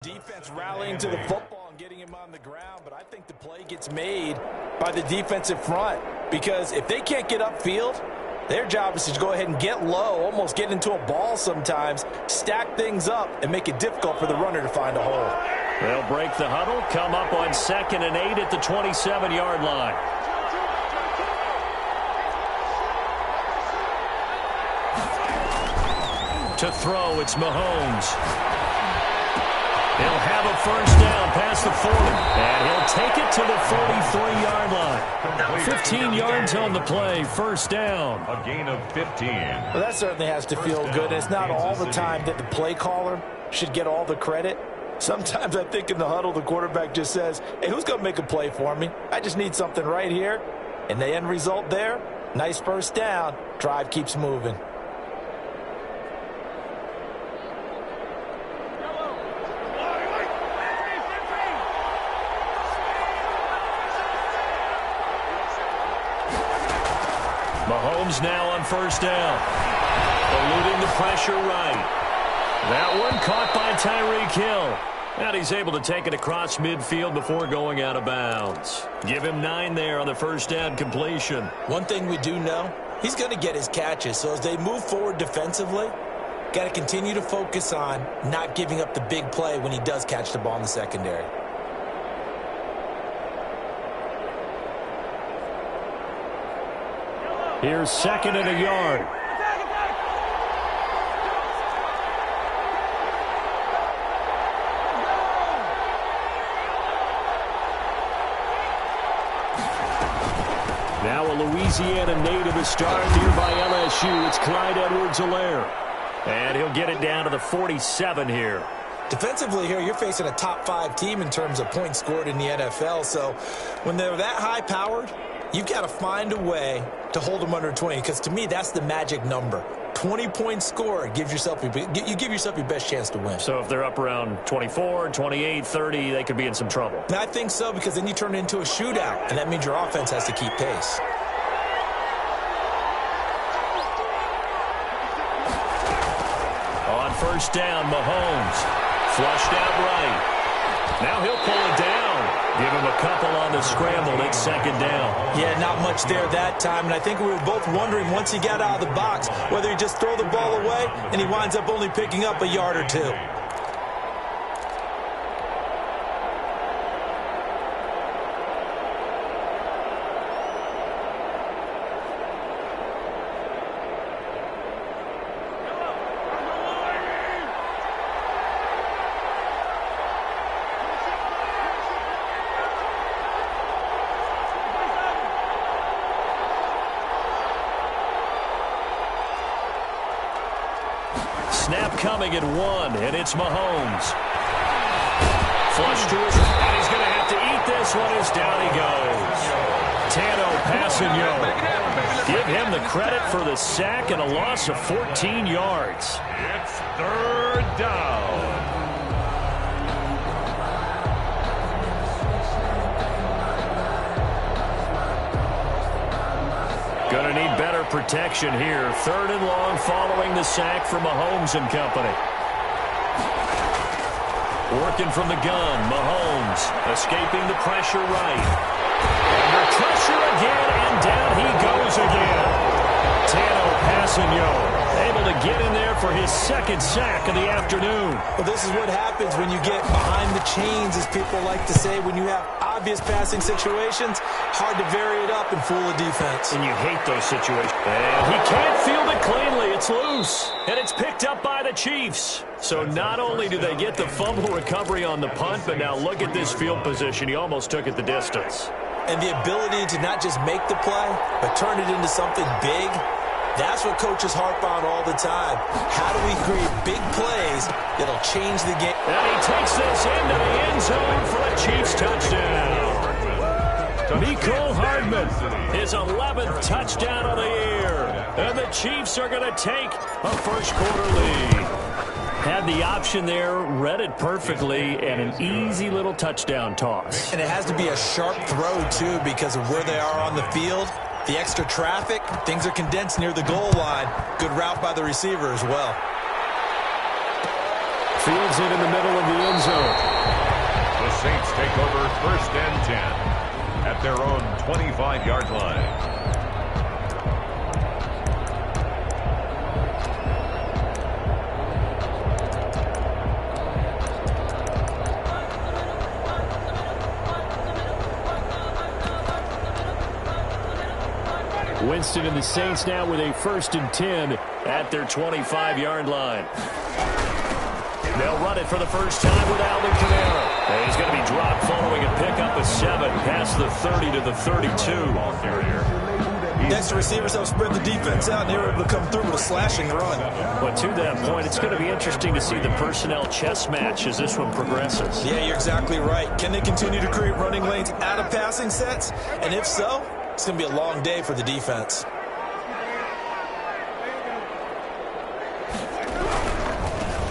Defense rallying to the football and getting him on the ground, but I think the play gets made by the defensive front because if they can't get upfield, their job is to go ahead and get low, almost get into a ball sometimes, stack things up, and make it difficult for the runner to find a hole. They'll break the huddle, come up on 2nd and 8 at the 27-yard line. To throw, it's Mahomes. He'll have a first down past the 40, and he'll take it to the 43-yard line. 15 yards on the play, first down. A gain of 15. Well, that certainly has to feel good. It's not all the time that the play caller should get all the credit. Sometimes I think in the huddle, the quarterback just says, hey, who's going to make a play for me? I just need something right here. And the end result there, nice first down. Drive keeps moving. Mahomes now on first down. Eluding the pressure right. That one caught by Tyreek Hill. And he's able to take it across midfield before going out of bounds. Give him 9 there on the first down completion. One thing we do know, he's going to get his catches. So as they move forward defensively, got to continue to focus on not giving up the big play when he does catch the ball in the secondary. Here's 2nd and a yard. Now a Louisiana native is starting here by LSU. It's Clyde Edwards-Helaire. And he'll get it down to the 47 here. Defensively here, you're facing a top 5 team in terms of points scored in the NFL. So when they're that high-powered, you've got to find a way to hold them under 20, because to me, that's the magic number. 20 points scored, you give yourself your best chance to win. So if they're up around 24, 28, 30, they could be in some trouble. And I think so, because then you turn it into a shootout, and that means your offense has to keep pace. On first down, Mahomes. Flushed out right. Now he'll pull it down. Give him a couple on the scramble. It's 2nd down. Yeah, not much there that time. And I think we were both wondering once he got out of the box whether he just throw the ball away and he winds up only picking up a yard or 2. Snap coming at 1, and it's Mahomes. Flush to his, and he's going to have to eat this one as down he goes. Tano Passanio. Give him the credit for the sack and a loss of 14 yards. It's 3rd down. Going to need better protection here. 3rd and long following the sack from Mahomes and company. Working from the gun, Mahomes escaping the pressure right. Under pressure again, and down he goes again. Tano Passanio able to get in there for his 2nd sack of the afternoon. Well, this is what happens when you get behind the chains, as people like to say. When you have obvious passing situations, hard to vary it up and fool a defense. And you hate those situations. And he can't field it cleanly. It's loose. And it's picked up by the Chiefs. So not only do they get the fumble recovery on the punt, but now look at this field position. He almost took it the distance. And the ability to not just make the play, but turn it into something big, that's what coaches harp on all the time. How do we create big plays that'll change the game? And he takes this into the end zone for a Chiefs touchdown. Mecole Hardman, his 11th touchdown of the year. And the Chiefs are going to take a first-quarter lead. Had the option there, read it perfectly, and an easy little touchdown toss. And it has to be a sharp throw, too, because of where they are on the field. The extra traffic, things are condensed near the goal line. Good route by the receiver as well. Fields it in the middle of the end zone. The Saints take over 1st and 10 at their own 25-yard line. Winston and the Saints now with a 1st and 10 at their 25-yard line. They'll run it for the first time with Alvin Kamara. And he's going to be dropped following a pickup of 7 past the 30 to the 32. Next, the receivers have spread the defense out, and they were able to come through with a slashing run. But to that point, it's going to be interesting to see the personnel chess match as this one progresses. Yeah, you're exactly right. Can they continue to create running lanes out of passing sets? And if so, it's going to be a long day for the defense.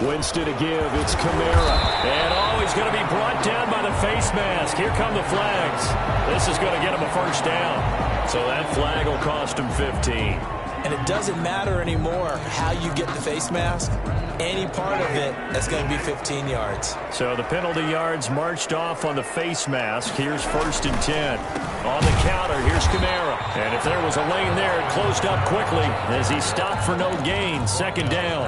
Winston to give. It's Kamara. And he's going to be brought down by the face mask. Here come the flags. This is going to get him a first down. So that flag will cost him 15. And it doesn't matter anymore how you get the face mask. Any part of it, that's going to be 15 yards. So the penalty yards marched off on the face mask. Here's 1st and 10. On the counter, here's Kamara. And if there was a lane there, it closed up quickly as he stopped for no gain. 2nd down.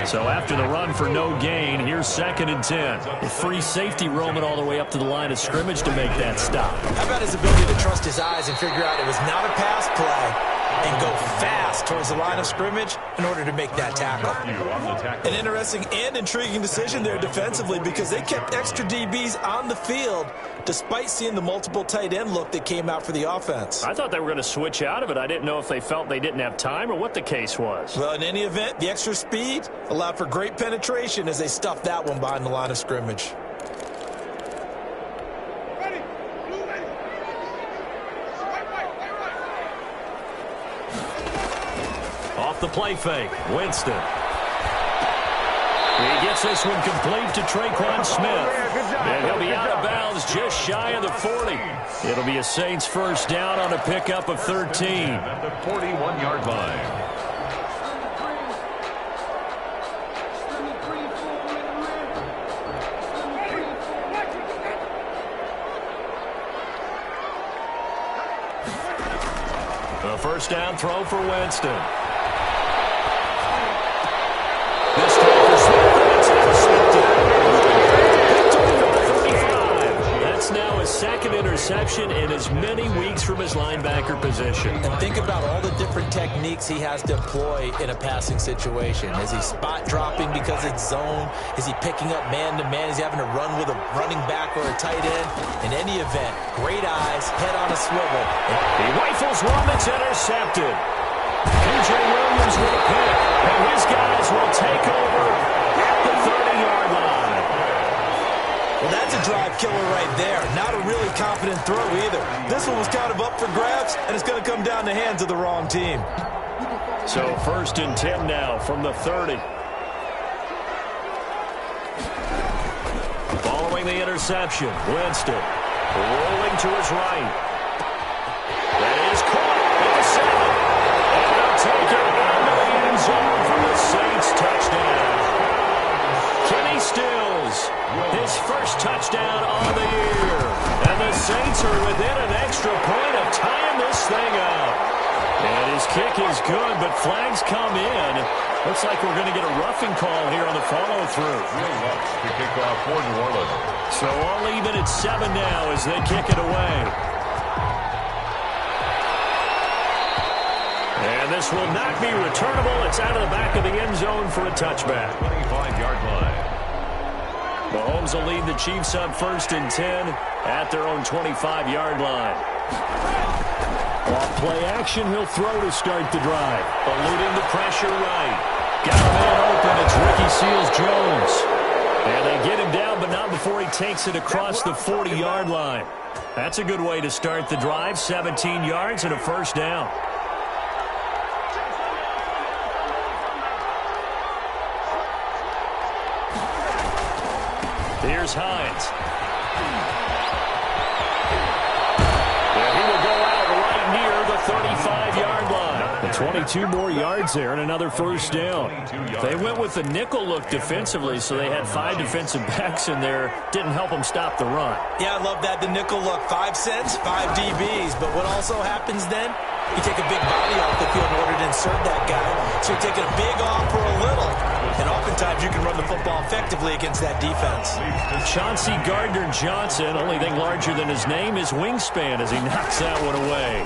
So after the run for no gain, here's 2nd and 10. With free safety roaming all the way up to the line of scrimmage to make that stop. How about his ability to trust his eyes and figure out it was not a pass play and go fast towards the line of scrimmage in order to make that tackle. An interesting and intriguing decision there defensively because they kept extra DBs on the field despite seeing the multiple tight end look that came out for the offense. I thought they were going to switch out of it. I didn't know if they felt they didn't have time or what the case was. Well, in any event, the extra speed allowed for great penetration as they stuffed that one behind the line of scrimmage. Off the play fake, Winston. He gets this one complete to Traquan Smith. And he'll be out of bounds just shy of the 40. It'll be a Saints first down on a pickup of 13. At the 41-yard line. A first down throw for Winston. This time for Smith, and it's intercepted. Picked over the 35. That's now his 2nd interception in as many weeks from his linebacker position. And think about all the different techniques he has to employ in a passing situation. Is he spot dropping because it's zone? Is he picking up man-to-man? Is he having to run with a running back or a tight end? In any event, great eyes, head on a swivel. He rifles one that's intercepted. P.J. Williams with a pick, and his guys will take over at the 30-yard line. Well, that's a drive killer right there. Not a really confident throw either. This one was kind of up for grabs, and it's going to come down the hands of the wrong team. So 1st and 10 now from the 30. Following the interception, Winston rolling to his right. That is caught at the 7. And they'll take it into the end zone for the Saints touchdown. Kenny Stills, his first touchdown on the year. And the Saints are within an extra point of tying this thing up. And his kick is good, but flags come in. Looks like we're going to get a roughing call here on the follow-through. To kick off for New Orleans. So all even at 7 now as they kick it away. And this will not be returnable. It's out of the back of the end zone for a touchback. 25-yard line. Mahomes will lead the Chiefs on 1st and 10 at their own 25-yard line. Off play action, he'll throw to start the drive. Eluding the pressure right. Got a man open, it's Ricky Seals-Jones. And they get him down, but not before he takes it across the 40-yard line. That's a good way to start the drive, 17 yards and a first down. Here's Hines. And he will go out right near the 35-yard line. The 22 more yards there and another first down. They went with the nickel look defensively, so they had 5 defensive backs in there. Didn't help them stop the run. Yeah, I love that. The nickel look. 5 cents, 5 DBs. But what also happens then, you take a big body off the field in order to insert that guy. So you're taking a big off for a little. And oftentimes you can run the football effectively against that defense. Chauncey Gardner-Johnson, only thing larger than his name is wingspan as he knocks that one away.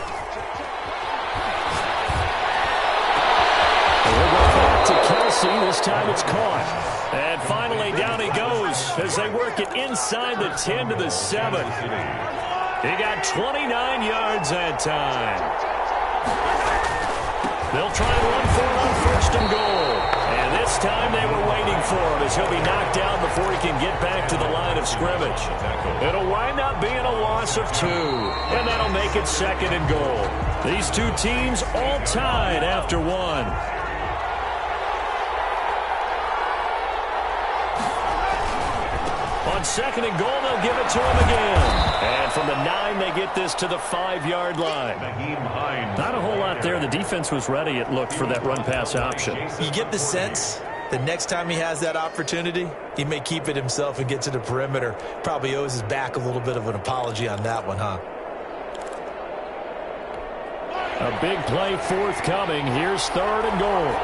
We'll go back to Kelsey. This time it's caught. And finally down he goes as they work it inside the 10 to the 7. He got 29 yards that time. They'll try and run for it on first and goal. And this time they were waiting for him as he'll be knocked down before he can get back to the line of scrimmage. It'll wind up being a loss of 2. And that'll make it second and goal. These two teams all tied after 1. On second and goal, they'll give it to him again. And from the 9, they get this to the 5-yard line. Not a whole lot there. The defense was ready, it looked, for that run-pass option. You get the sense that next time he has that opportunity, he may keep it himself and get to the perimeter. Probably owes his back a little bit of an apology on that one, huh? A big play forthcoming. Here's third and goal.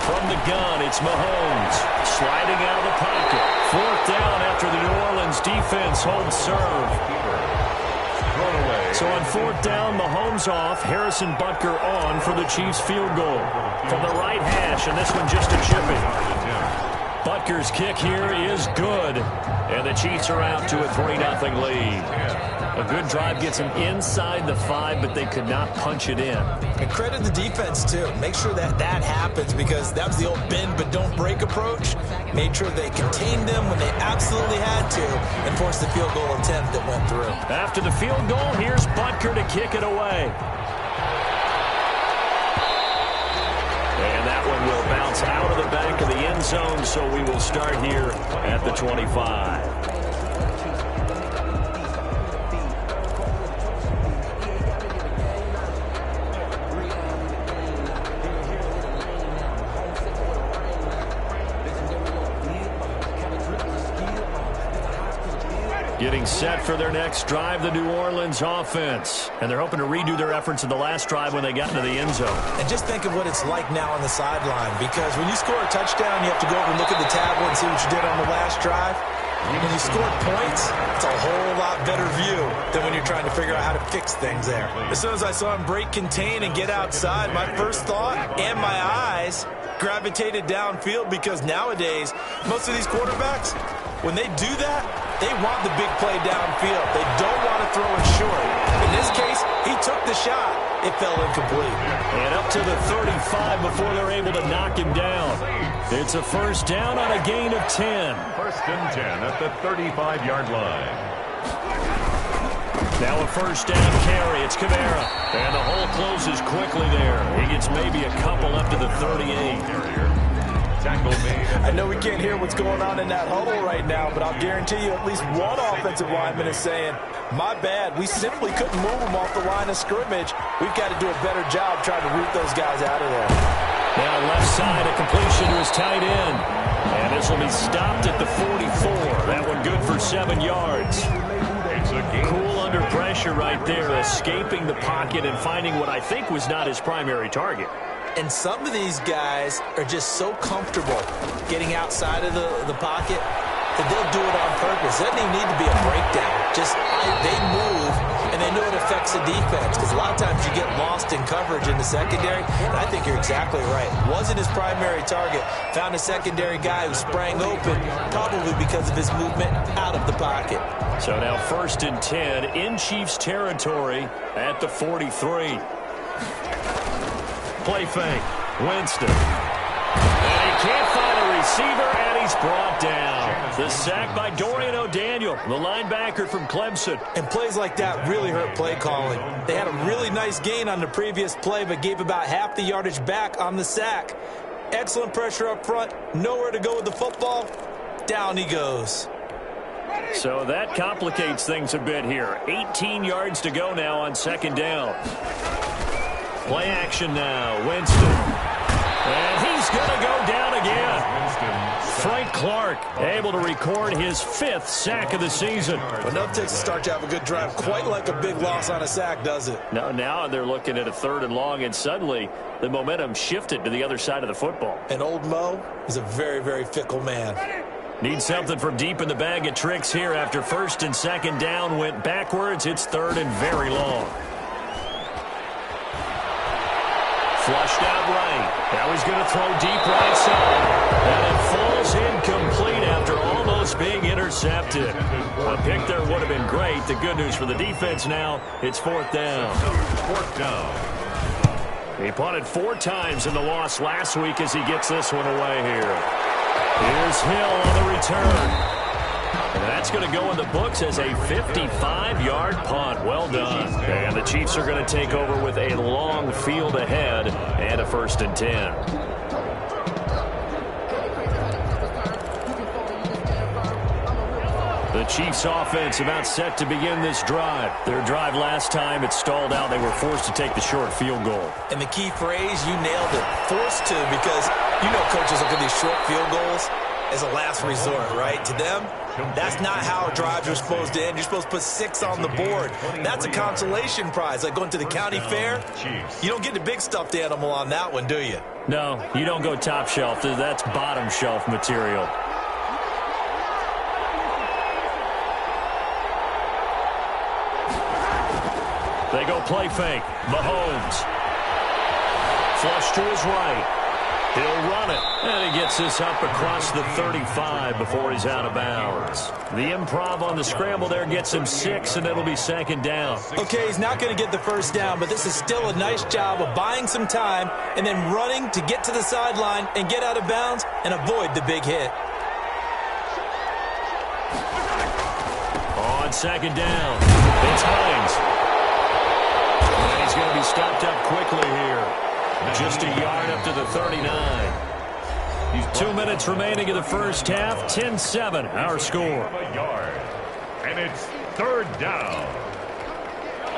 From the gun, it's Mahomes sliding out of the pocket. 4th down after the New Orleans defense holds serve. So on 4th down, Mahomes off, Harrison Butker on for the Chiefs field goal. From the right hash, and this one just a chipping. Butker's kick here is good, and the Chiefs are out to a 3-0 lead. A good drive gets them inside the 5, but they could not punch it in. And credit the defense, too. Make sure that that happens because that was the old bend but don't break approach. Made sure they contained them when they absolutely had to and forced the field goal attempt that went through. After the field goal, here's Butker to kick it away. And that one will bounce out of the back of the end zone, so we will start here at the 25. Getting set for their next drive, the New Orleans offense. And they're hoping to redo their efforts in the last drive when they got into the end zone. And just think of what it's like now on the sideline, because when you score a touchdown, you have to go over and look at the tablet and see what you did on the last drive. When you score points, it's a whole lot better view than when you're trying to figure out how to fix things there. As soon as I saw him break contain and get outside, my first thought and my eyes gravitated downfield, because nowadays, most of these quarterbacks, when they do that, they want the big play downfield. They don't want to throw it short. In this case, he took the shot. It fell incomplete. And up to the 35 before they're able to knock him down. It's a first down on a gain of 10. First and 10 at the 35-yard line. Now a first down carry. It's Kamara. And the hole closes quickly there. He gets maybe a couple up to the 38. I know we can't hear what's going on in that huddle right now, but I'll guarantee you at least one offensive lineman is saying, my bad, we simply couldn't move them off the line of scrimmage. We've got to do a better job trying to root those guys out of there. Now left side, a completion to his tight end. And this will be stopped at the 44. That one good for 7 yards. Cool under pressure right there, escaping the pocket and finding what I think was not his primary target. And some of these guys are just so comfortable getting outside of the pocket that they'll do it on purpose. It doesn't even need to be a breakdown. Just they move, and they know it affects the defense, because a lot of times you get lost in coverage in the secondary, and I think you're exactly right. Wasn't his primary target. Found a secondary guy who sprang open, probably because of his movement out of the pocket. So now first and 10 in Chiefs territory at the 43. Play fake. Winston. And he can't find a receiver, and he's brought down. The sack by Dorian O'Daniel, the linebacker from Clemson. And plays like that really hurt play calling. They had a really nice gain on the previous play, but gave about half the yardage back on the sack. Excellent pressure up front. Nowhere to go with the football. Down he goes. So that complicates things a bit here. 18 yards to go now on second down. Play action now. Winston. And he's going to go down again. Frank Clark able to record his 5th sack of the season. Well, no takes to start to have a good drive. Quite like a big loss on a sack, does it? Now they're looking at a 3rd and long, and suddenly the momentum shifted to the other side of the football. And old Mo is a very, very fickle man. Need something from deep in the bag of tricks here after 1st and 2nd down went backwards. It's 3rd and very long. Flushed out right. Now he's going to throw deep right side. And it falls incomplete after almost being intercepted. A pick there would have been great. The good news for the defense now, it's 4th down. 4th down. He punted 4 times in the loss last week as he gets this one away here. Here's Hill on the return. And that's going to go in the books as a 55-yard punt. Well done. And the Chiefs are going to take over with a long field ahead and a 1st and 10. The Chiefs offense about set to begin this drive. Their drive last time, it stalled out. They were forced to take the short field goal. And the key phrase, you nailed it, forced to, because you know coaches look at these short field goals as a last resort, right? To them, that's not how drives are supposed to end. You're supposed to put 6 on the board. That's a consolation prize, like going to the county fair. You don't get the big stuffed animal on that one, do you? No, you don't go top shelf. That's bottom shelf material. They go play fake. Mahomes. Flush to his right. He'll run it. And he gets this up across the 35 before he's out of bounds. The improv on the scramble there gets him 6, and it'll be 2nd down. Okay, he's not going to get the 1st down, but this is still a nice job of buying some time and then running to get to the sideline and get out of bounds and avoid the big hit. On 2nd down, it's Hines. And he's going to be stopped up quickly here. Just a yard up to the 39. 2 minutes remaining in the first half. 10-7, our score. And it's 3rd down.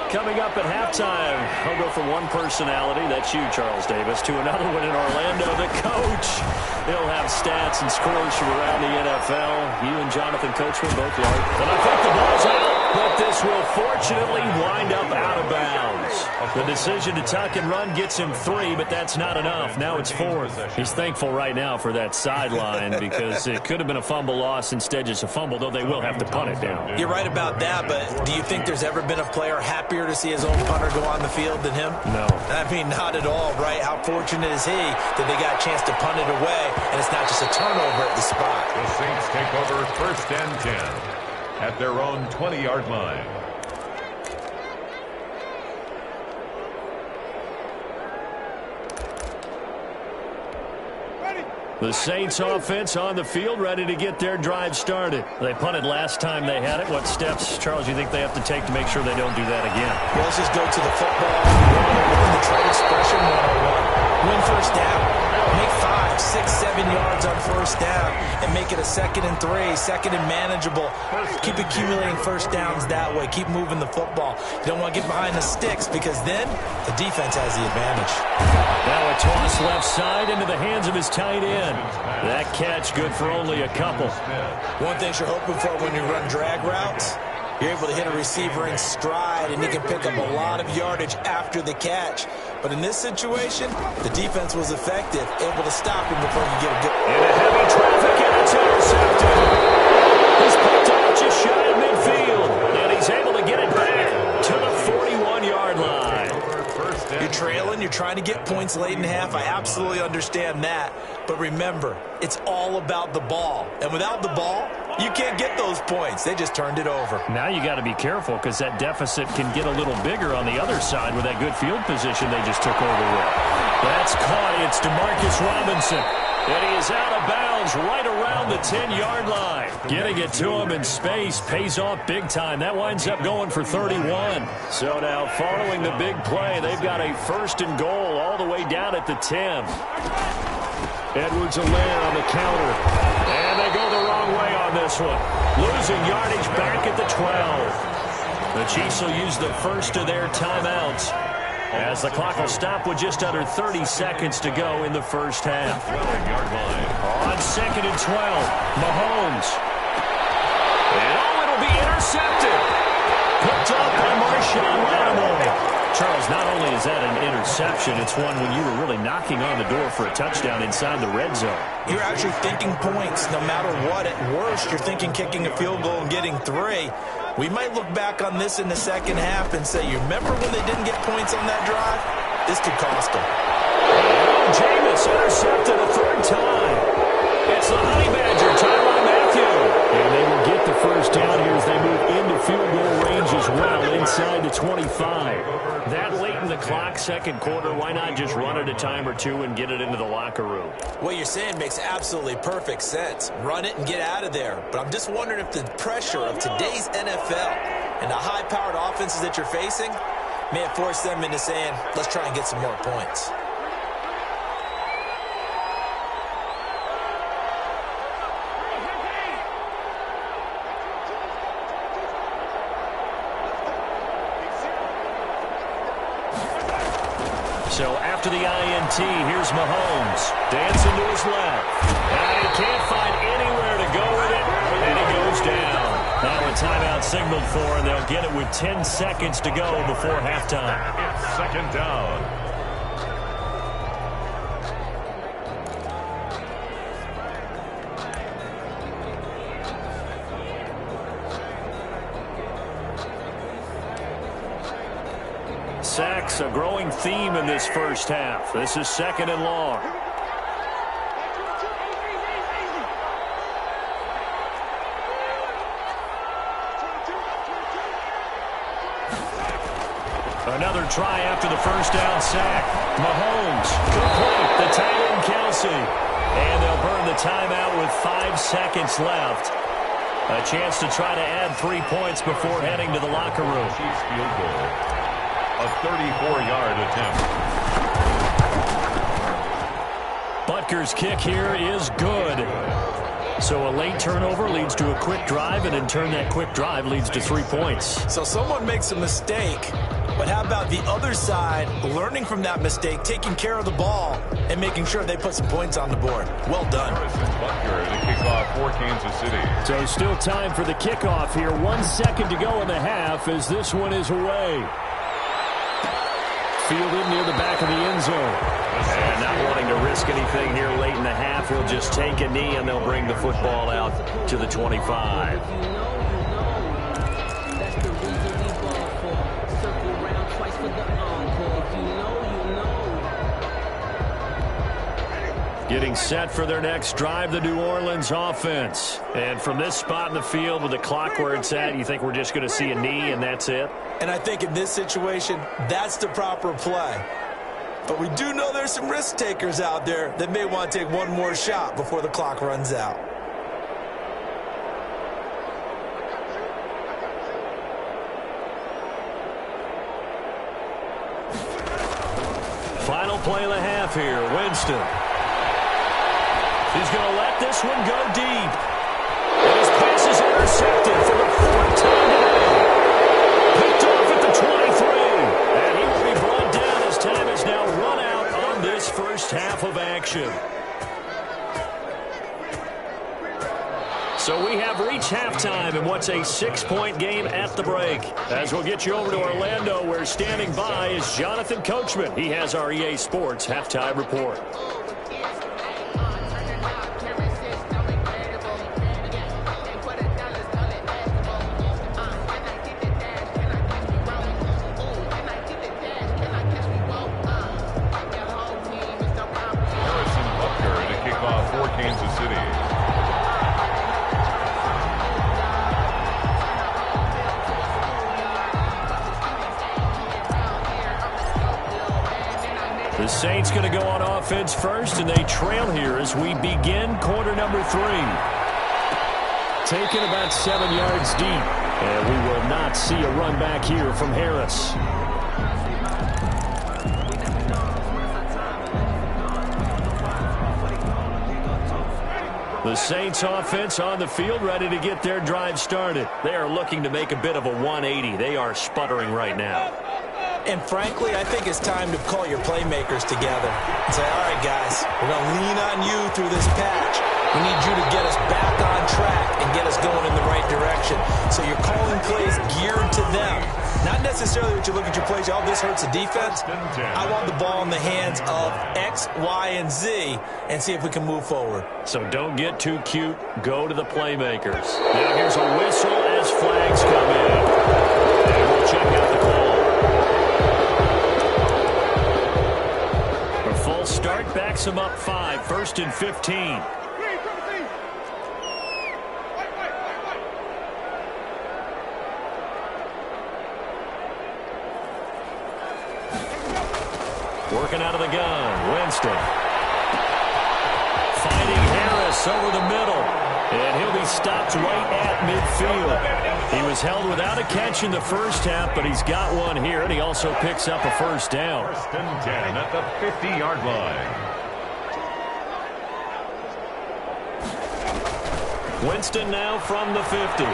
Coming up at halftime, I'll go from one personality, that's you, Charles Davis, to another one in Orlando, the coach. He'll have stats and scores from around the NFL. You and Jonathan Coachman both like. And I think the ball's out, but this will fortunately wind up out of bounds. The decision to tuck and run gets him 3, but that's not enough. Now it's 4th. He's thankful right now for that sideline because it could have been a fumble loss, instead just a fumble, though they will have to punt it down. You're right about that, but do you think there's ever been a player happier to see his own punter go on the field than him? No. I mean, not at all, right? How fortunate is he that they got a chance to punt it away, and it's not just a turnover at the spot. The Saints take over 1st and 10 at their own 20-yard line. The Saints offense on the field, ready to get their drive started. They punted last time they had it. What steps, Charles, you think they have to take to make sure they don't do that again? Well, let's just go to the football. Within the trade expression 101. Win 1st down. Make 5, 6, 7 yards on 1st down and make it a 2nd and 3, 2nd and manageable. Keep accumulating 1st downs that way. Keep moving the football. You don't want to get behind the sticks because then the defense has the advantage. Now a toss left side into the hands of his tight end. That catch good for only a couple. One thing you're hoping for when you run drag routes, you're able to hit a receiver in stride, and he can pick up a lot of yardage after the catch. But in this situation, the defense was effective, able to stop him before you get a good... In a heavy traffic, and it's intercepted. He's picked up just shy of midfield, and he's able to get it back to the 41-yard line. You're trailing, you're trying to get points late in half. I absolutely understand that. But remember, it's all about the ball. And without the ball, you can't get those points. They just turned it over. Now you got to be careful because that deficit can get a little bigger on the other side with that good field position they just took over with. That's caught. It's DeMarcus Robinson. And he is out of bounds right around the 10-yard line. Getting it to him in space pays off big time. That winds up going for 31. So now following the big play, they've got a 1st and goal all the way down at the 10. Edwards-Helaire on the counter. And they go the wrong way on this this one. Losing yardage back at the 12. The Chiefs will use the first of their timeouts as the clock will stop with just under 30 seconds to go in the first half. 12-yard line. On 2nd and 12, Mahomes. And it'll be intercepted. Picked up by Marshawn Lattimore. Charles, not only is that an interception, it's one when you were really knocking on the door for a touchdown inside the red zone. You're actually thinking points no matter what. At worst, you're thinking kicking a field goal and getting 3. We might look back on this in the second half and say, you remember when they didn't get points on that drive? This could cost them. Jameis intercepted a 3rd time. It's the Honey Badger, Tyrann Mathieu. And they will get the first down here as they move into field goal range as well inside the 25. That late in the clock, second quarter, why not just run it a time or two and get it into the locker room? What you're saying makes absolutely perfect sense. Run it and get out of there. But I'm just wondering if the pressure of today's NFL and the high-powered offenses that you're facing may have forced them into saying, let's try and get some more points. So after the INT, here's Mahomes. Dancing to his left. And he can't find anywhere to go with it. And he goes down. Now a timeout signaled for, and they'll get it with 10 seconds to go before halftime. It's 2nd down. Sacks, a growing theme in this first half. This is 2nd and long. Another try after the first down sack. Mahomes, complete. The tight end, Kelsey. And they'll burn the timeout with 5 seconds left. A chance to try to add 3 points before heading to the locker room. Chiefs field goal. A 34-yard attempt. Butker's kick here is good. So a late turnover leads to a quick drive, and in turn that quick drive leads to 3 points. So someone makes a mistake, but how about the other side learning from that mistake, taking care of the ball, and making sure they put some points on the board? Well done. Butker to kick off for Kansas City. So still time for the kickoff here. 1 second to go in the half as this one is away. Fielded near the back of the end zone. And not wanting to risk anything here late in the half, he'll just take a knee and they'll bring the football out to the 25. Getting set for their next drive, the New Orleans offense. And from this spot in the field with the clock where it's at, you think we're just going to see a knee and that's it? And I think in this situation, that's the proper play. But we do know there's some risk takers out there that may want to take one more shot before the clock runs out. Final play of the half here, Winston. He's going to let this one go deep. And his pass is intercepted for the 4th time today. Picked off at the 23. And he will be brought down as time has now run out on this first half of action. So we have reached halftime in what's a 6-point game at the break. As we'll get you over to Orlando, where standing by is Jonathan Coachman. He has our EA Sports halftime report. Kansas City. The Saints going to go on offense first, and they trail here as we begin quarter number 3. Taken about 7 yards deep, and we will not see a run back here from Harris. The Saints offense on the field, ready to get their drive started. They are looking to make a bit of a 180. They are sputtering right now. And frankly, I think it's time to call your playmakers together and say, all right, guys, we're going to lean on you through this patch. We need you to get us back on track and get us going in the right direction. So you're calling plays geared to them. Not necessarily that you look at your plays, oh, this hurts the defense. I want the ball in the hands of X, Y, and Z and see if we can move forward. So don't get too cute. Go to the playmakers. Now here's a whistle as flags come in. And we'll check out the call. A full start backs them up 5, 1st and 15. Working out of the gun, Winston. Fighting Harris over the middle. And he'll be stopped right at midfield. He was held without a catch in the first half, but he's got one here, and he also picks up a first down. 1st and 10 at the 50-yard line. Winston now from the 50.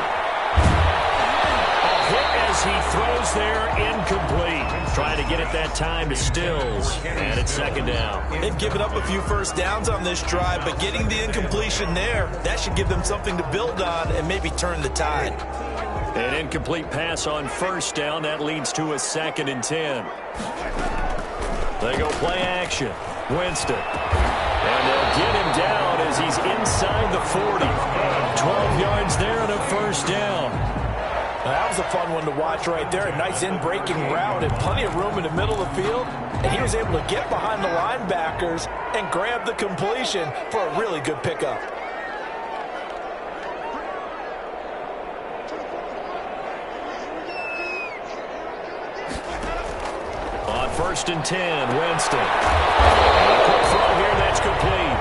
Hit as he throws there, incomplete. Trying to get it that time to Stills. And it's 2nd down. They've given up a few first downs on this drive, but getting the incompletion there, that should give them something to build on and maybe turn the tide. An incomplete pass on 1st down. That leads to a 2nd and 10. They go play action. Winston. And they'll get him down as he's inside the 40. 12 yards there and a first down. That was a fun one to watch right there. A nice in-breaking route and plenty of room in the middle of the field. And he was able to get behind the linebackers and grab the completion for a really good pickup. On 1st and 10, Winston. A quick throw here, that's complete.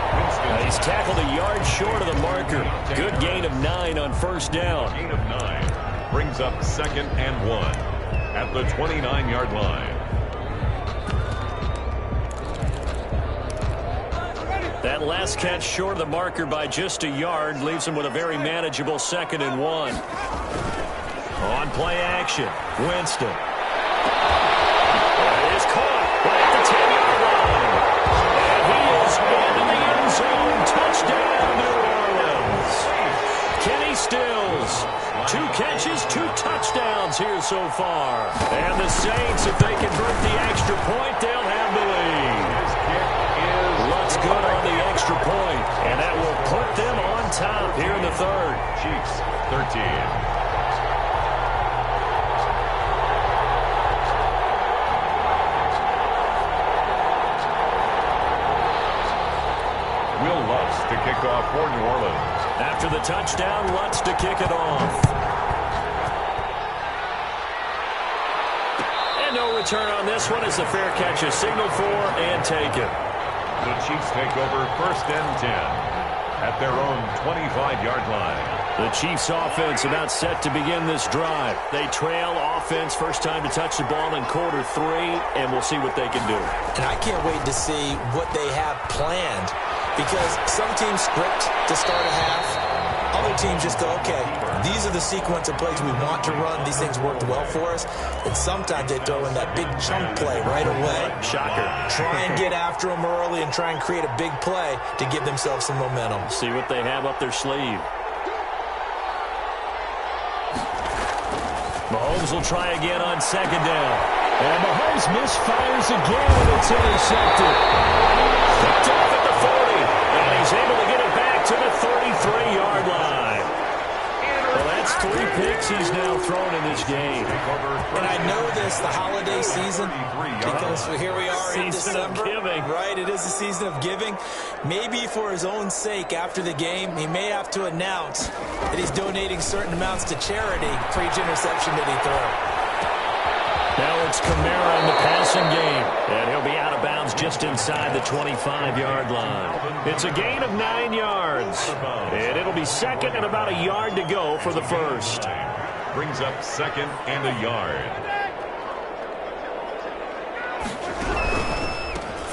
He's tackled a yard short of the marker. Good gain of 9 on 1st down. Gain of 9. Brings up 2nd and 1 at the 29-yard line. That last catch short of the marker by just a yard leaves him with a very manageable 2nd and 1. On play action, Winston. It is caught right at the 10-yard line. And he is into the end zone. Touchdown, New Orleans. Kenny Stills. 2 catches, 2 touchdowns here so far. And the Saints, if they convert the extra point, they'll have the lead. Looks good on the extra point, and that will put them on top here in the 3rd. Chiefs 13. Will Lutz to kick off for New Orleans. After the touchdown, Lutz to kick it off. And no return on this one as the fair catch is signaled for and taken. The Chiefs take over 1st and 10 at their own 25-yard line. The Chiefs offense about set to begin this drive. They trail offense, first time to touch the ball in quarter 3, and we'll see what they can do. And I can't wait to see what they have planned, because some teams script to start a half. Other teams just go, okay, these are the sequence of plays we want to run. These things worked well for us. And sometimes they throw in that big chunk play right away. Shocker. Try and get after them early and try and create a big play to give themselves some momentum. See what they have up their sleeve. Mahomes will try again on 2nd down. And Mahomes misfires again, and it's intercepted. Picked off at the 40, and he's able to get it back to the 33-yard line. Well, that's 3 picks he's now thrown in this game. And I know this, the holiday season, because here we are in December. Right, it is the season of giving. Maybe for his own sake, after the game, he may have to announce that he's donating certain amounts to charity for each interception that he throws. Now it's Kamara in the passing game, and he'll be out of bounds just inside the 25-yard line. It's a gain of 9 yards, and it'll be 2nd and about a yard to go for the first. Brings up 2nd and a yard.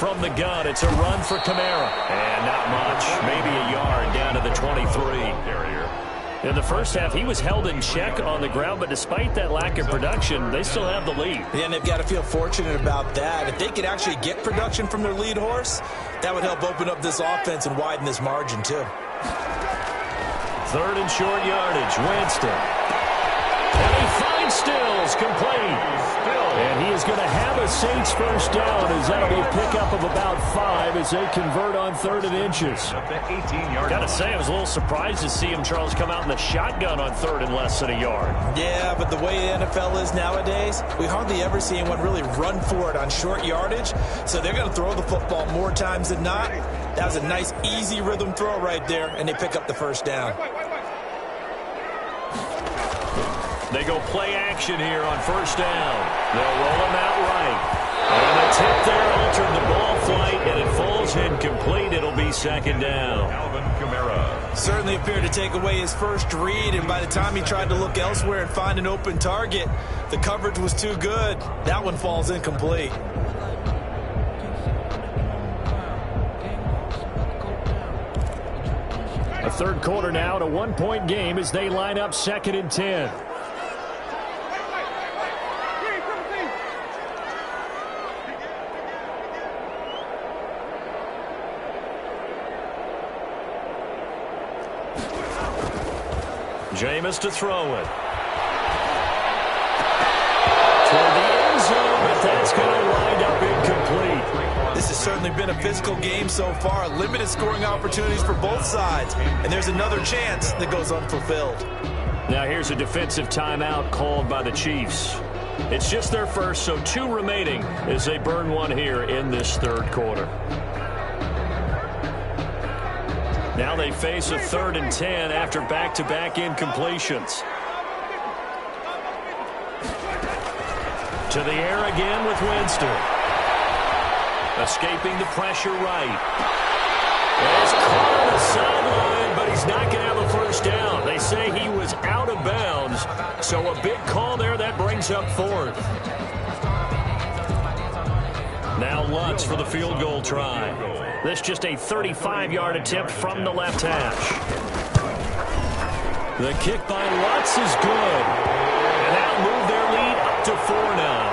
from the gun. It's a run for Kamara. And not much. Maybe a yard down to the 23. In the first half, he was held in check on the ground, but despite that lack of production, they still have the lead. Yeah, and they've got to feel fortunate about that. If they could actually get production from their lead horse, that would help open up this offense and widen this margin, too. Third and short yardage, Winston. And he finds Stills, complete. And he is going to have a Saints first down, as that'll be a pickup of about 5 as they convert on 3rd and inches. Got to say, I was a little surprised to see him, Charles, come out in the shotgun on 3rd and less than a yard. Yeah, but the way the NFL is nowadays, we hardly ever see anyone really run for it on short yardage. So they're going to throw the football more times than not. That was a nice, easy rhythm throw right there, and they pick up the first down. They go play action here on first down. They'll roll him out right. And the tip there altered the ball flight, and it falls incomplete. It'll be 2nd down. Alvin Kamara Certainly appeared to take away his first read, and by the time he tried to look elsewhere and find an open target, the coverage was too good. That one falls incomplete. A third quarter now, and a 1-point game as they line up 2nd and 10. Jameis to throw it. Toward the end zone, but that's going to wind up incomplete. This has certainly been a physical game so far. Limited scoring opportunities for both sides. And there's another chance that goes unfulfilled. Now here's a defensive timeout called by the Chiefs. It's just their first, so 2 remaining as they burn one here in this 3rd quarter. Now they face a 3rd and 10 after back-to-back incompletions. To the air again with Winston. Escaping the pressure right. He's caught on the sideline, but he's not going to have a first down. They say he was out of bounds, so a big call there. That brings up 4th. Now Lutz for the field goal try. This just a 35-yard attempt from the left hash. The kick by Lutz is good. And that'll move their lead up to 4 now.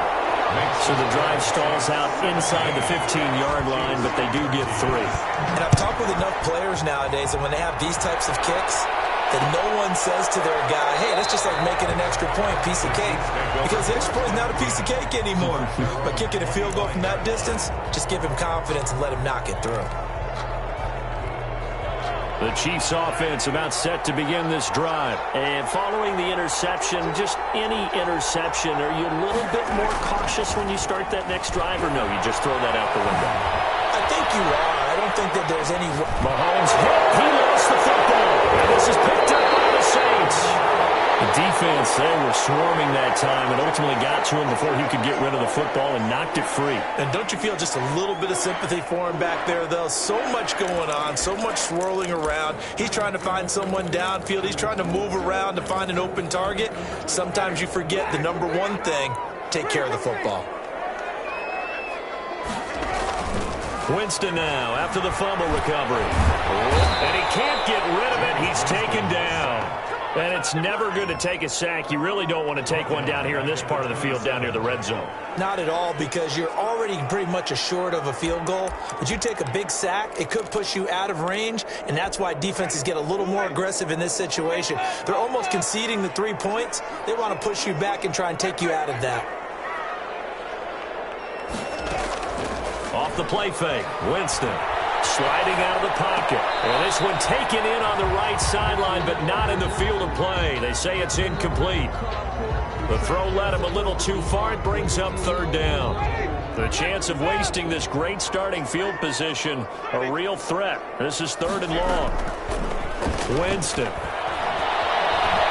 So the drive stalls out inside the 15-yard line, but they do get 3. And I've talked with enough players nowadays that when they have these types of kicks, that no one says to their guy, hey, that's just like making an extra point, piece of cake. Because the extra point is not a piece of cake anymore. But kicking a field goal from that distance, just give him confidence and let him knock it through. The Chiefs offense about set to begin this drive. And following the interception, just any interception, are you a little bit more cautious when you start that next drive, or no, you just throw that out the window? I think you are. I don't think that there's any... Mahomes hit. He lost the football. And this is picked up by the Saints. The defense, they were swarming that time and ultimately got to him before he could get rid of the football and knocked it free. And don't you feel just a little bit of sympathy for him back there, though? So much going on, so much swirling around. He's trying to find someone downfield. He's trying to move around to find an open target. Sometimes you forget the number one thing, take care of the football. Winston now after the fumble recovery. And he can't get rid of it. He's taken down. And it's never good to take a sack. You really don't want to take one down here in this part of the field down near the red zone. Not at all, because you're already pretty much assured of a field goal. But you take a big sack, it could push you out of range, and that's why defenses get a little more aggressive in this situation. They're almost conceding the 3 points. They want to push you back and try and take you out of that. Off the play fake, Winston sliding out of the pocket. And this one taken in on the right sideline, but not in the field of play. They say it's incomplete. The throw led him a little too far. It brings up 3rd down. The chance of wasting this great starting field position, a real threat. This is 3rd and long. Winston.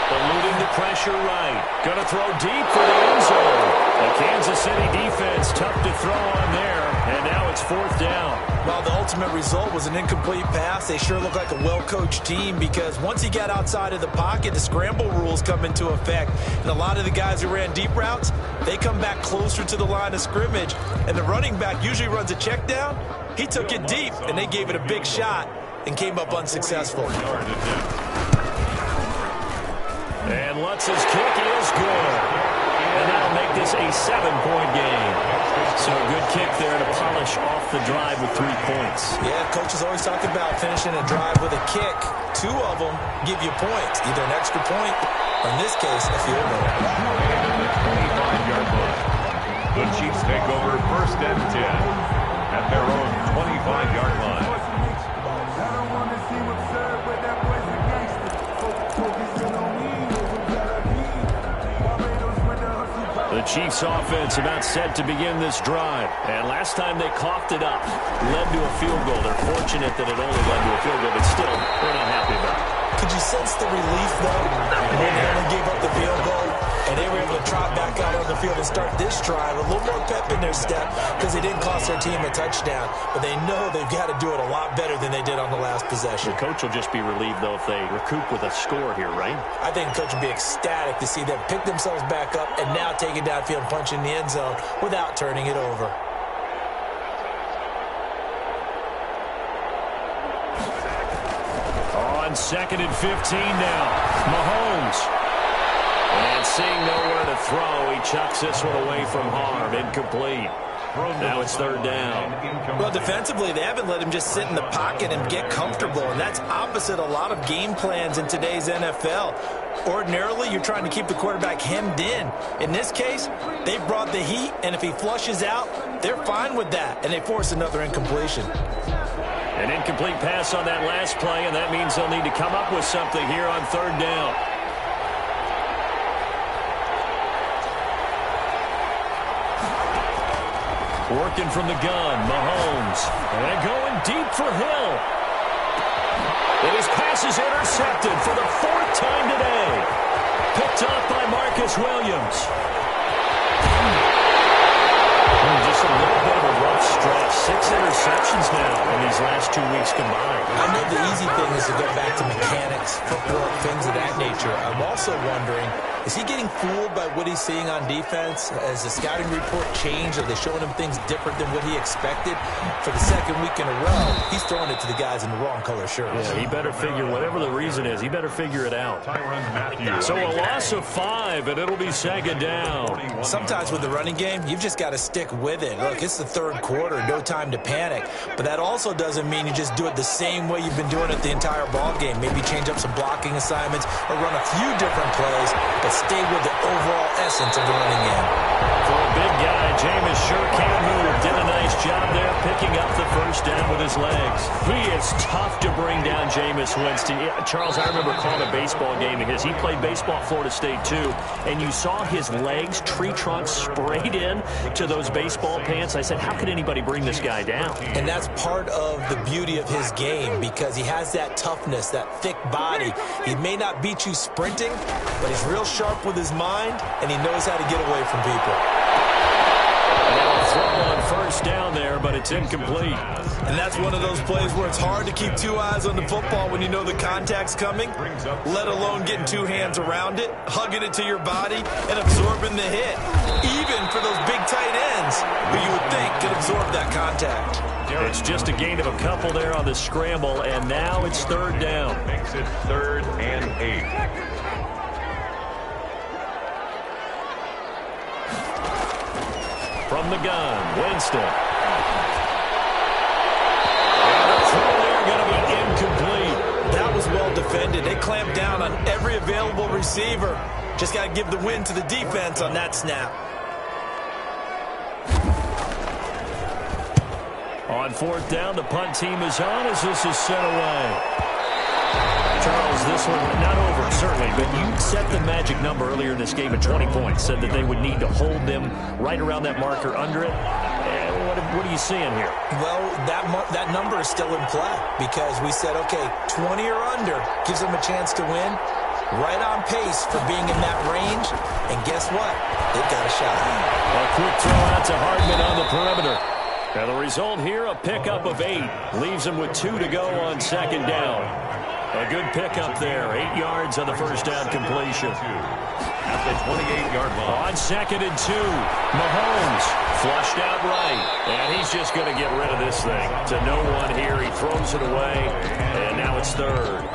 Eluding the pressure right. Going to throw deep for the end zone. The Kansas City defense tough to throw on there. And now it's 4th down. Well, the ultimate result was an incomplete pass. They sure look like a well-coached team because once he got outside of the pocket, the scramble rules come into effect. And a lot of the guys who ran deep routes, they come back closer to the line of scrimmage. And the running back usually runs a check down. He took it deep, and they gave it a big shot and came up unsuccessful. And Lutz's kick is good. And that'll make this a 7-point game. So a good kick there to polish off the drive with 3 points. Yeah, coaches always talk about finishing a drive with a kick. 2 of them give you points, either an extra point or, in this case, a field goal. 25-yard line. The Chiefs take over 1st and 10 at their own 25-yard line. The Chiefs offense about set to begin this drive. And last time they coughed it up, led to a field goal. They're fortunate that it only led to a field goal, but still, they're not happy about it. Could you sense the relief, though, when they only gave up the field goal and they were able to trot back out on the field and start this drive? A little more pep in their step because they didn't cost their team a touchdown. But they know they've got to do it a lot better than they did on the last possession. The coach will just be relieved, though, if they recoup with a score here, right? I think the coach will be ecstatic to see them pick themselves back up and now take it downfield and punch in the end zone without turning it over. On 2nd and 15 now. Mahomes. And seeing nowhere to throw, he chucks this one away from harm. Incomplete. Now it's 3rd down. Well, defensively, they haven't let him just sit in the pocket and get comfortable, and that's opposite a lot of game plans in today's NFL. Ordinarily, you're trying to keep the quarterback hemmed in. In this case, they brought the heat, and if he flushes out, they're fine with that, and they force another incompletion. An incomplete pass on that last play, and that means they'll need to come up with something here on 3rd down. Working from the gun, Mahomes. And going deep for Hill. And his pass is intercepted for the 4th time today. Picked off by Marcus Williams. Just a little bit of a rough stretch. 6 interceptions now in these last 2 weeks combined. I know the easy thing is to go back to mechanics, footwork, things of that nature. I'm also wondering, is he getting fooled by what he's seeing on defense? Has the scouting report changed? Are they showing him things different than what he expected? For the 2nd week in a row, he's throwing it to the guys in the wrong color shirts. Yeah, he better figure, whatever the reason is, he better figure it out. So a loss of 5, and it'll be 2nd down. Sometimes with the running game, you've just got to stick with it. Look, it's the 3rd quarter, no time to panic. But that also doesn't mean you just do it the same way you've been doing it the entire ball game. Maybe change up some blocking assignments or run a few different plays, but stay with the overall essence of the running game. For a big guy, Jameis sure can move. Did a nice job there picking up the 1st down with his legs. He is tough to bring down, Jameis Winston. Charles, I remember calling a baseball game of his. He played baseball at Florida State, too, and you saw his legs, tree trunks sprayed in to those baseball pants. I said, how could anybody bring this guy down? And that's part of the beauty of his game because he has that toughness, that thick body. He may not beat you sprinting, but he's real sharp with his mind, and he knows how to get away from people. Now a throw on 1st down there, but it's incomplete. And that's one of those plays where it's hard to keep 2 eyes on the football when you know the contact's coming, let alone getting 2 hands around it, hugging it to your body, and absorbing the hit. Even for those big tight ends who you would think could absorb that contact. It's just a gain of a couple there on the scramble, and now it's 3rd down. Makes it 3rd and 8. From the gun, Winston. And the throw there going to be incomplete. That was well defended. They clamped down on every available receiver. Just got to give the win to the defense on that snap. On 4th down, the punt team is on as this is sent away. Charles, this one not over, certainly, but you set the magic number earlier in this game at 20 points, said that they would need to hold them right around that marker under it. What are you seeing here? Well, that number is still in play because we said, okay, 20 or under gives them a chance to win. right on pace for being in that range. And guess what? They've got a shot. A quick throw out to Hardman on the perimeter. And the result here, a pickup of 8. Leaves him with 2 to go on second down. A good pickup there. 8 yards on the first down completion. At the 28-yard line. On second and 2, Mahomes flushed out right. And he's just going to get rid of this thing. To no one here. He throws it away. And now it's third.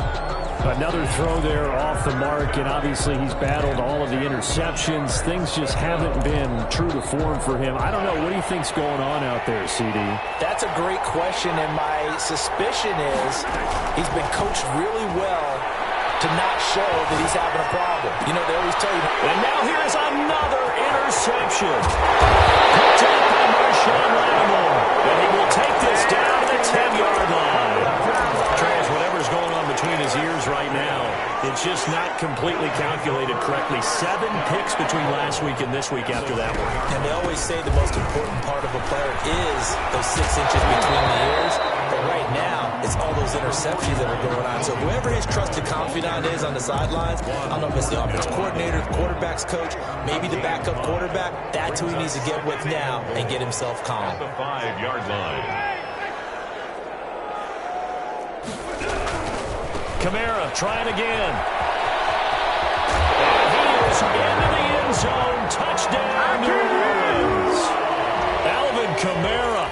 Another throw there off the mark, and obviously he's battled all of the interceptions. Things just haven't been true to form for him. I don't know. What do you think's going on out there, CD? That's a great question, and my suspicion is he's been coached really well to not show that he's having a problem. You know, they always tell you. And now here's another interception. Picked up by Marshawn Lattimore. And he will take this down to the 10-yard line. Trash, whatever's going on between his ears right now, it's just not completely calculated correctly. 7 picks between last week and this week after that one. And they always say the most important part of a player is those 6 inches between the ears. But right now, it's all those interceptions that are going on. So whoever his trusted confidant is on the sidelines, I don't know if it's the offense coordinator, the quarterback's coach, maybe the backup quarterback, that's who he needs to get with now and get himself calm. At the 5-yard line. Kamara trying again. And he is into the end zone. Touchdown, New Orleans. Alvin Kamara,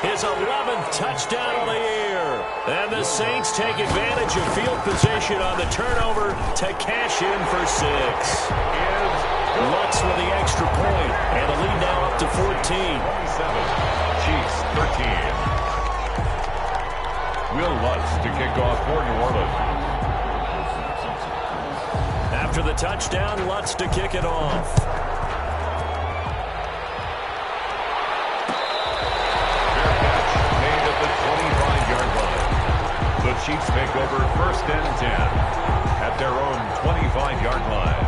his 11th touchdown of the year. And the Saints take advantage of field position on the turnover to cash in for 6. Lutz with the extra point, and the lead now up to 14. 27. Chiefs 13. Will Lutz to kick off for New Orleans. After the touchdown, Lutz to kick it off. Fair catch made at the 25-yard line. The Chiefs take over 1st and 10 at their own 25-yard line.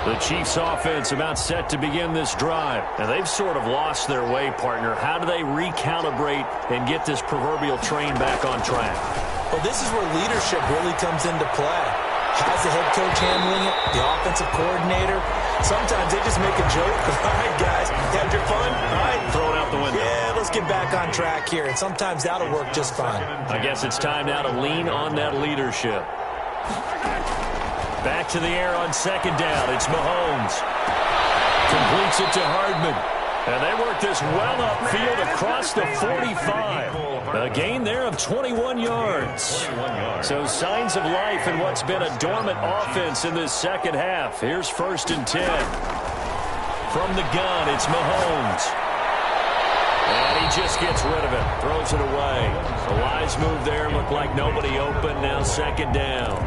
The Chiefs offense about set to begin this drive. And they've sort of lost their way, partner. How do they recalibrate and get this proverbial train back on track? Well, this is where leadership really comes into play. How's the head coach handling it? The offensive coordinator? Sometimes they just make a joke. All right, guys, had your fun? All right. Throw it out the window. Yeah, let's get back on track here. And sometimes that'll work just fine. I guess it's time now to lean on that leadership. Back to the air on second down. It's Mahomes. Completes it to Hardman. And they work this well upfield across the 45. A gain there of 21 yards. So signs of life in what's been a dormant offense in this second half. Here's 1st and 10. From the gun, it's Mahomes. And he just gets rid of it. Throws it away. A wise move there. Looked like nobody open. Now second down.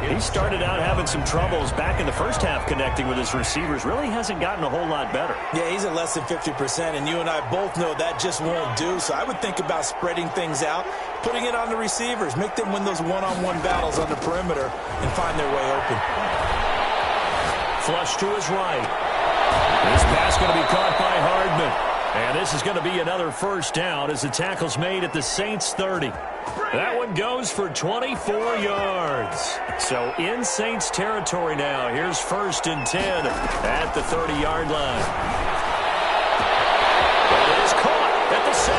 He started out having some troubles back in the first half connecting with his receivers. Really hasn't gotten a whole lot better. Yeah, he's at less than 50%, and you and I both know that just won't do. So I would think about spreading things out, putting it on the receivers, make them win those one-on-one battles on the perimeter and find their way open. Flush to his right. This pass going to be caught by Hardman. And this is going to be another first down as the tackle's made at the Saints 30. That one goes for 24 yards. So in Saints territory now. Here's 1st and 10 at the 30-yard line. It is caught at the 7.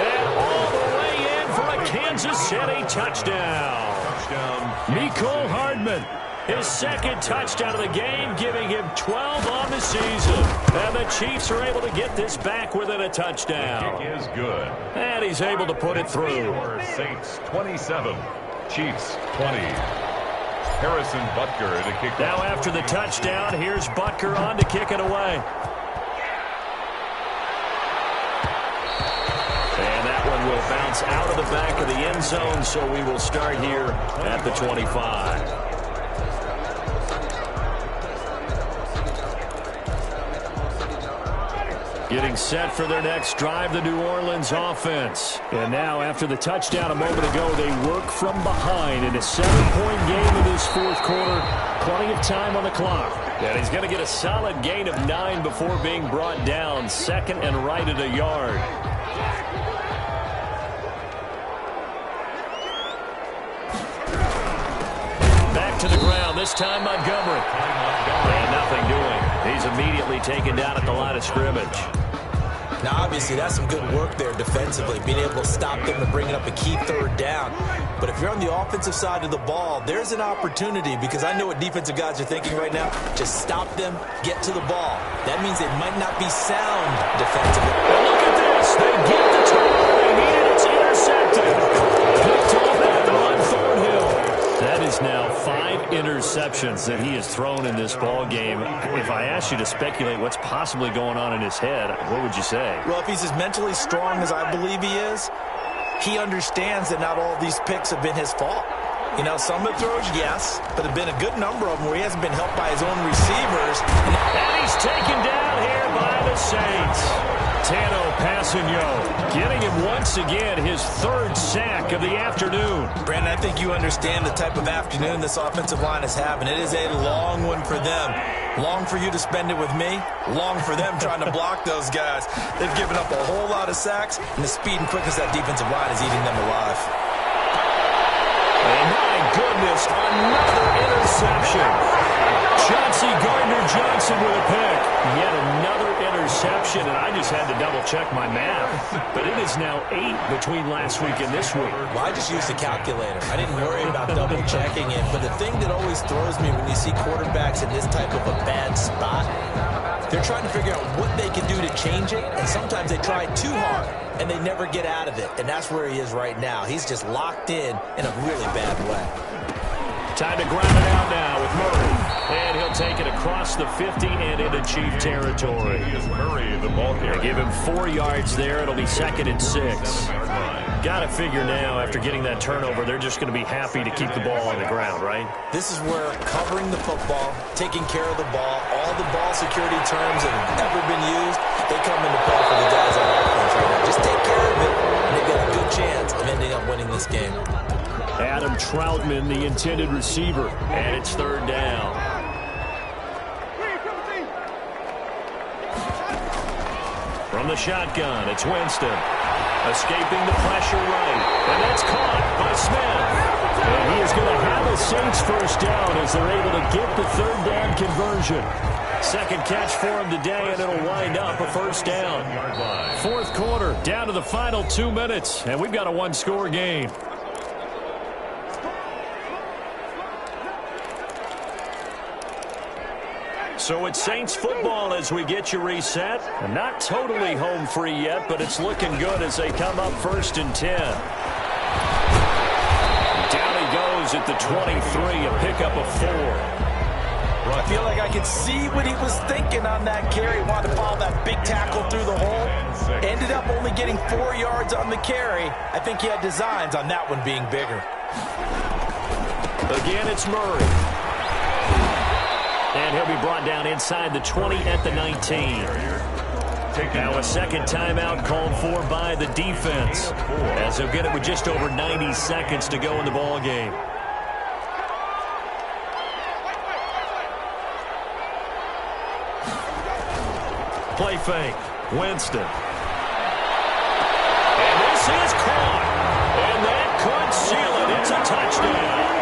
And all the way in for a Kansas City touchdown. Mecole Hardman. His 2nd touchdown of the game, giving him 12 on the season. And the Chiefs are able to get this back within a touchdown. Kick is good. And he's able to put it through. Saints 27, Chiefs 20. Harrison Butker to kick. Now after the touchdown, here's Butker on to kick it away. And that one will bounce out of the back of the end zone, so we will start here at the 25. Getting set for their next drive, the New Orleans offense. And now, after the touchdown a moment ago, they work from behind in a 7-point game in this 4th quarter. Plenty of time on the clock. And he's going to get a solid gain of 9 before being brought down. 2nd and right at a yard. Back to the ground, this time Montgomery. And nothing doing. He's immediately taken down at the line of scrimmage. Now, obviously, that's some good work there defensively, being able to stop them and bringing up a key third down. But if you're on the offensive side of the ball, there's an opportunity, because I know what defensive guys are thinking right now. Just stop them, get to the ball. That means it might not be sound defensively. And look at this. They get the turnover they need, and it's intercepted. Picked off at the run, Thornhill. That is now 5 interceptions that he has thrown in this ball game. If I asked you to speculate what's possibly going on in his head, what would you say? Well, if he's as mentally strong as I believe he is, he understands that not all of these picks have been his fault. You know, some of the throws, yes, but there have been a good number of them where he hasn't been helped by his own receivers. And he's taken down here by the Saints. Tano Passanio getting him once again his 3rd sack of the afternoon. Brandon, I think you understand the type of afternoon this offensive line is having. It is a long one for them. Long for you to spend it with me. Long for them trying to block those guys. They've given up a whole lot of sacks, and the speed and quickness of that defensive line is eating them alive. And my goodness, another interception. Chauncey Gardner-Johnson with a pick. Yet another interception, and I just had to double-check my math. But it is now 8 between last week and this week. Well, I just used a calculator. I didn't worry about double-checking it. But the thing that always throws me when you see quarterbacks in this type of a bad spot, they're trying to figure out what they can do to change it, and sometimes they try too hard, and they never get out of it. And that's where he is right now. He's just locked in a really bad way. Time to ground it out now with Murray. And he'll take it across the 50 and into Chief territory. Murray, the ball carrier. They give him 4 yards there. It'll be 2nd and 6. Got to figure now, after getting that turnover, they're just going to be happy to keep the ball on the ground, right? This is where covering the football, taking care of the ball, all the ball security terms that have ever been used, they come into play for the guys on offense right now. Just take care of it, and they've got a good chance of ending up winning this game. Adam Troutman, the intended receiver, and it's 3rd down. From the shotgun, it's Winston. Escaping the pressure right. And that's caught by Smith. And he is going to have a Saints 1st down as they're able to get the 3rd down conversion. 2nd catch for him today, and it'll wind up a 1st down. 4th quarter, down to the final 2 minutes, and we've got a 1-score game. So it's Saints football as we get you reset. Not totally home free yet, but it's looking good as they come up 1st and 10. Down he goes at the 23, a pickup of 4. I feel like I could see what he was thinking on that carry. Wanted to follow that big tackle through the hole. Ended up only getting 4 yards on the carry. I think he had designs on that one being bigger. Again, it's Murray. And he'll be brought down inside the 20 at the 19. Now a 2nd timeout called for by the defense, as they'll get it with just over 90 seconds to go in the ball game. Play fake. Winston. And this is caught. And that could seal it. It's a touchdown.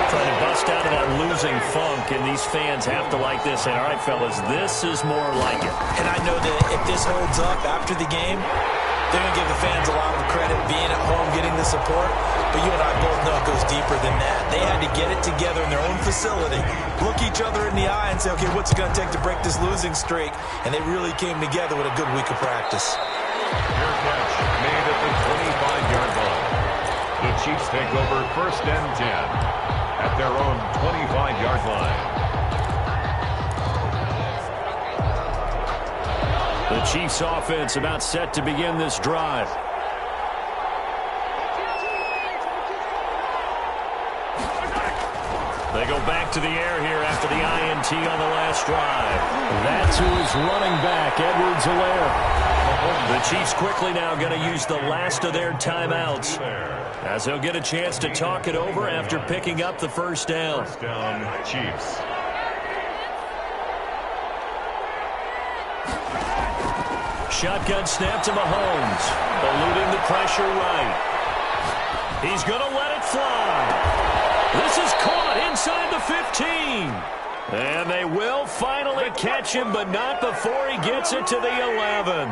Trying to bust out of that losing funk, and these fans have to like this. And all right, fellas, this is more like it. And I know that if this holds up after the game, they're going to give the fans a lot of credit being at home, getting the support. But you and I both know it goes deeper than that. They had to get it together in their own facility, look each other in the eye and say, okay, what's it going to take to break this losing streak? And they really came together with a good week of practice. Fair catch made at the 25-yard line. The Chiefs take over 1st and 10 at their own 25-yard line. The Chiefs offense about set to begin this drive. They go back to the air here after the INT on the last drive. That's who is running back, Edwards-Helaire. The Chiefs quickly now going to use the last of their timeouts, as they'll get a chance to talk it over after picking up the 1st down. 1st down, Chiefs. Shotgun snap to Mahomes, eluding the pressure right. He's going to let it fly. This is caught inside the 15. And they will finally catch him, but not before he gets it to the 11.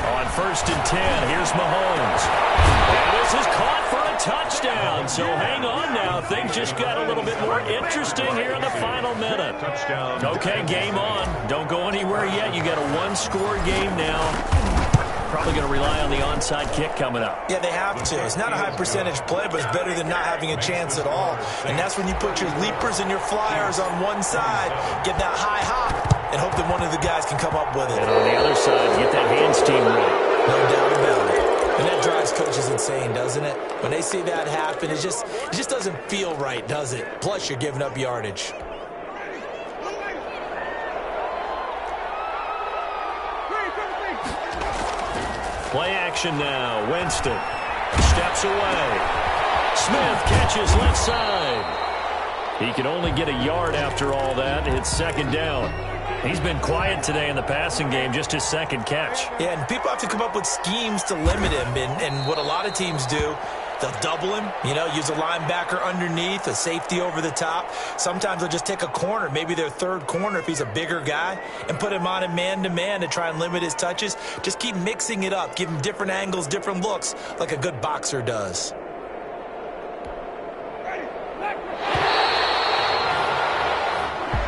On 1st and 10, here's Mahomes. And this is caught for a touchdown. So hang on now. Things just got a little bit more interesting here in the final minute. Touchdown. Okay, game on. Don't go anywhere yet. You got a one-score game now. Probably going to rely on the onside kick coming up. Yeah, they have to. It's not a high percentage play, but it's better than not having a chance at all. And that's when you put your leapers and your flyers on one side, get that high hop, and hope that one of the guys can come up with it. And on the other side, get that hands team right. No doubt about it. And that drives coaches insane, doesn't it? When they see that happen, it just doesn't feel right, does it? Plus, you're giving up yardage. Play action now. Winston steps away. Smith catches left side. He can only get a yard after all that. It's 2nd down. He's been quiet today in the passing game, just his 2nd catch. Yeah, and people have to come up with schemes to limit him. And what a lot of teams do, they'll double him, use a linebacker underneath, a safety over the top. Sometimes they'll just take a corner, maybe their 3rd corner if he's a bigger guy, and put him on a man-to-man to try and limit his touches. Just keep mixing it up. Give him different angles, different looks, like a good boxer does.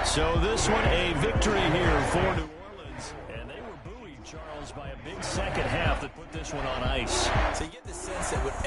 So this one a victory here for New Orleans. And they were buoyed, Charles, by a big second half that put this one on ice. So you get the sense that